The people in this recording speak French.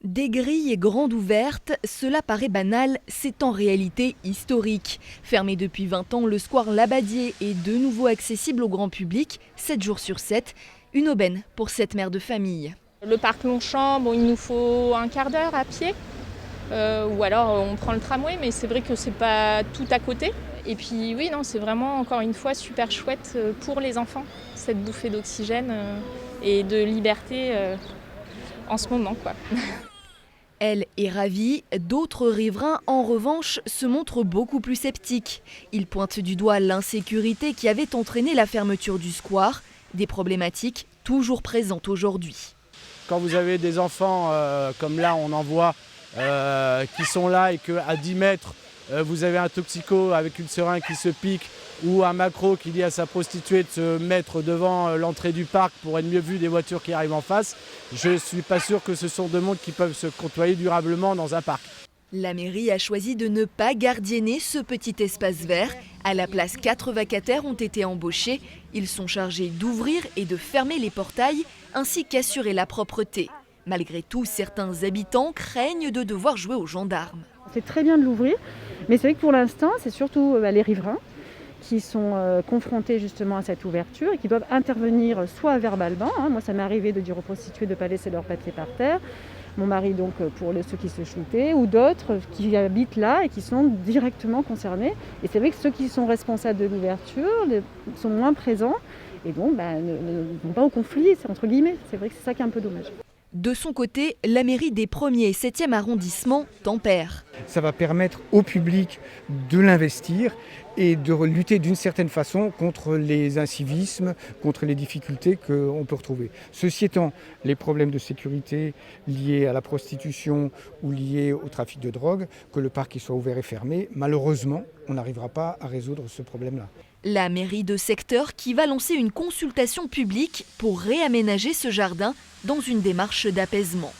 Des grilles grandes ouvertes, cela paraît banal, c'est en réalité historique. Fermé depuis 20 ans, le square Labadier est de nouveau accessible au grand public, 7 jours sur 7. Une aubaine pour cette mère de famille. Le parc Longchamp, il nous faut un quart d'heure à pied. Ou alors on prend le tramway, mais c'est vrai que c'est pas tout à côté. Et puis oui, non, c'est vraiment encore une fois super chouette pour les enfants, cette bouffée d'oxygène et de liberté en ce moment, quoi. Elle est ravie, d'autres riverains en revanche se montrent beaucoup plus sceptiques. Ils pointent du doigt l'insécurité qui avait entraîné la fermeture du square, des problématiques toujours présentes aujourd'hui. Quand vous avez des enfants comme là on en voit qui sont là et qu'à 10 mètres vous avez un toxico avec une seringue qui se pique ou un macro qui dit à sa prostituée de se mettre devant l'entrée du parc pour être mieux vu des voitures qui arrivent en face, je ne suis pas sûr que ce sont deux mondes qui peuvent se côtoyer durablement dans un parc. La mairie a choisi de ne pas gardienner ce petit espace vert. À la place, 4 vacataires ont été embauchés. Ils sont chargés d'ouvrir et de fermer les portails ainsi qu'assurer la propreté. Malgré tout, certains habitants craignent de devoir jouer aux gendarmes. C'est très bien de l'ouvrir, mais c'est vrai que pour l'instant, c'est surtout les riverains qui sont confrontés justement à cette ouverture et qui doivent intervenir soit verbalement. Moi, ça m'est arrivé de dire aux prostituées de ne pas laisser leurs papiers par terre. Mon mari, donc, pour ceux qui se shootaient, ou d'autres qui habitent là et qui sont directement concernés. Et c'est vrai que ceux qui sont responsables de l'ouverture sont moins présents et donc ne vont pas au conflit, entre guillemets. C'est vrai que c'est ça qui est un peu dommage. De son côté, la mairie des 1er et 7e arrondissements tempère. Ça va permettre au public de l'investir et de lutter d'une certaine façon contre les incivismes, contre les difficultés qu'on peut retrouver. Ceci étant, les problèmes de sécurité liés à la prostitution ou liés au trafic de drogue, que le parc soit ouvert et fermé, malheureusement, on n'arrivera pas à résoudre ce problème-là. La mairie de secteur qui va lancer une consultation publique pour réaménager ce jardin dans une démarche d'apaisement.